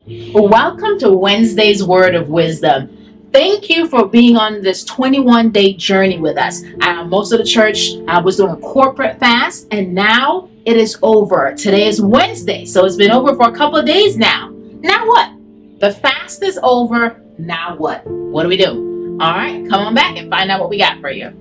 Welcome to Wednesday's Word of Wisdom. Thank you for being on this 21-day journey with us. Most of the church was doing a corporate fast, and now it is over. Today is Wednesday, so it's been over for a couple of days now. Now what? The fast is over. Now what? What do we do? All right, come on back and find out what we got for you.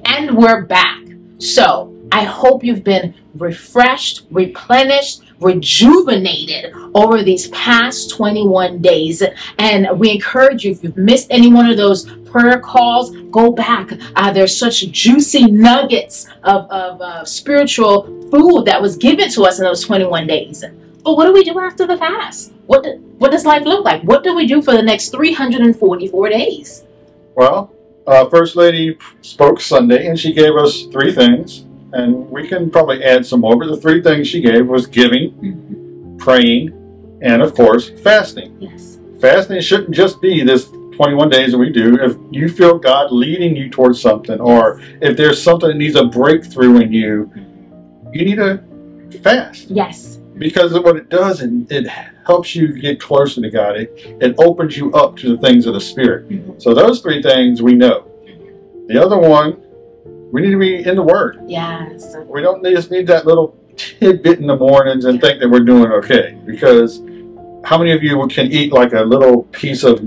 And we're back. So I hope you've been refreshed, replenished, rejuvenated over these past 21 days. And we encourage you, if you've missed any one of those prayer calls, go back. There's such juicy nuggets of spiritual food that was given to us in those 21 days. But what do we do after the fast? What does life look like? What do we do for the next 344 days? Well, First Lady spoke Sunday, and she gave us three things, and we can probably add some more, but the three things she gave was giving, praying, and of course, fasting. Yes. Fasting shouldn't just be this 21 days that we do. If you feel God leading you towards something, or if there's something that needs a breakthrough in you, you need to fast. Yes. Because what it does, it helps you get closer to God. It opens you up to the things of the Spirit. So those three things we know. The other one, we need to be in the Word. Yes. We don't just need that little tidbit in the mornings and think that we're doing okay. Because how many of you can eat like a little piece of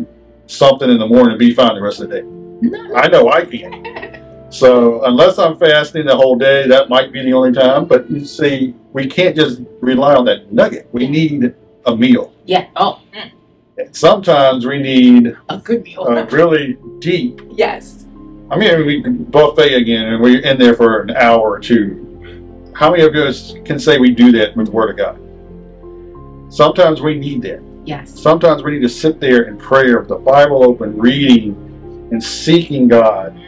something in the morning and be fine the rest of the day? No. I know I can't. So unless I'm fasting the whole day, that might be the only time. But you see, we can't just rely on that nugget. We need a meal. Yeah. Oh. Sometimes we need a good meal. Really deep. Yes. I mean, we can buffet again, and we're in there for an hour or two. How many of us can say we do that with the Word of God? Sometimes we need that. Yes. Sometimes we need to sit there in prayer with the Bible open, reading and seeking God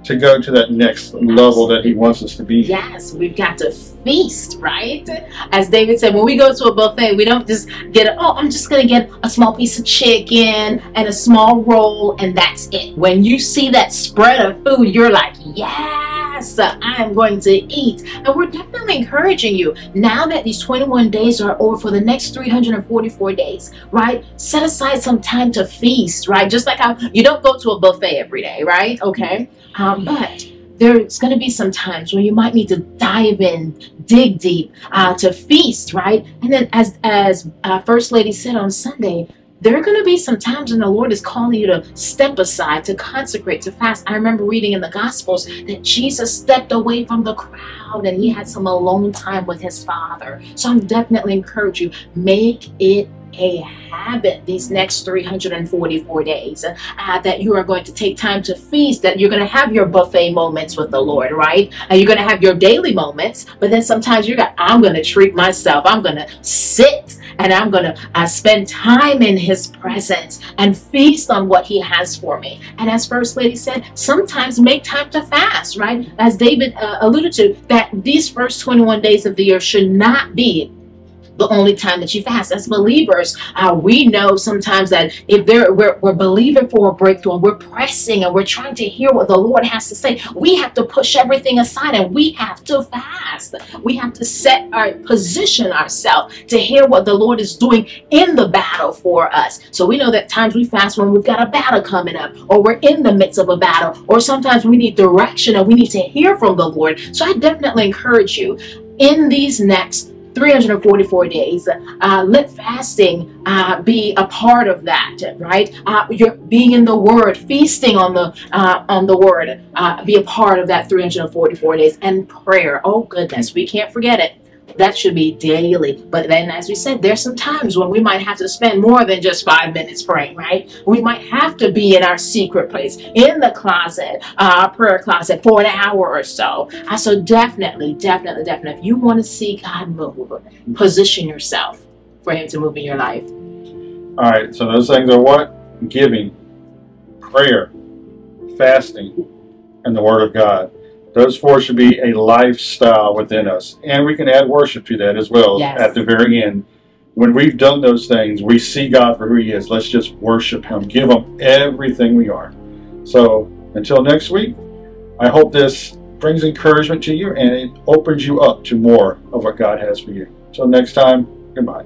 to go to that next level that He wants us to be. Yes, we've got to feast, right? As David said, when we go to a buffet, we don't just get, I'm just going to get a small piece of chicken and a small roll, and that's it. When you see that spread of food, you're like, yes, I'm going to eat. And we're definitely encouraging you, now that these 21 days are over, for the next 344 days, right? Set aside some time to feast, right? Just like how you don't go to a buffet every day, right? Okay. But there's going to be some times where you might need to dive in, dig deep, to feast, right? And then as First Lady said on Sunday, there are going to be some times when the Lord is calling you to step aside, to consecrate, to fast. I remember reading in the Gospels that Jesus stepped away from the crowd and He had some alone time with His Father. So I'm definitely encourage you, make it a habit these next 344 days that you are going to take time to feast, that you're going to have your buffet moments with the Lord, right? And you're going to have your daily moments, but then sometimes I'm going to treat myself. I'm going to sit and I'm going to spend time in His presence and feast on what He has for me. And as First Lady said, sometimes make time to fast, right? As David alluded to, that these first 21 days of the year should not be the only time that you fast. As believers, we know sometimes that if we're believing for a breakthrough and we're pressing and we're trying to hear what the Lord has to say, we have to push everything aside and we have to fast. We have to position ourselves to hear what the Lord is doing in the battle for us. So we know that times we fast when we've got a battle coming up, or we're in the midst of a battle, or sometimes we need direction and we need to hear from the Lord. So I definitely encourage you, in these next 344 days, let fasting be a part of that, right? You're being in the Word, feasting on the Word, be a part of that 344 days, and prayer. Oh goodness, we can't forget it. That should be daily. But then, as we said, there's some times when we might have to spend more than just 5 minutes praying, right? We might have to be in our secret place, in the closet, prayer closet, for an hour or so. So definitely, if you want to see God move, position yourself for Him to move in your life. All right, so those things are what? Giving, prayer, fasting, and the Word of God. Those four should be a lifestyle within us. And we can add worship to that as well. Yes. At the very end. When we've done those things, we see God for who He is. Let's just worship Him. Give Him everything we are. So until next week, I hope this brings encouragement to you and it opens you up to more of what God has for you. Until next time, goodbye.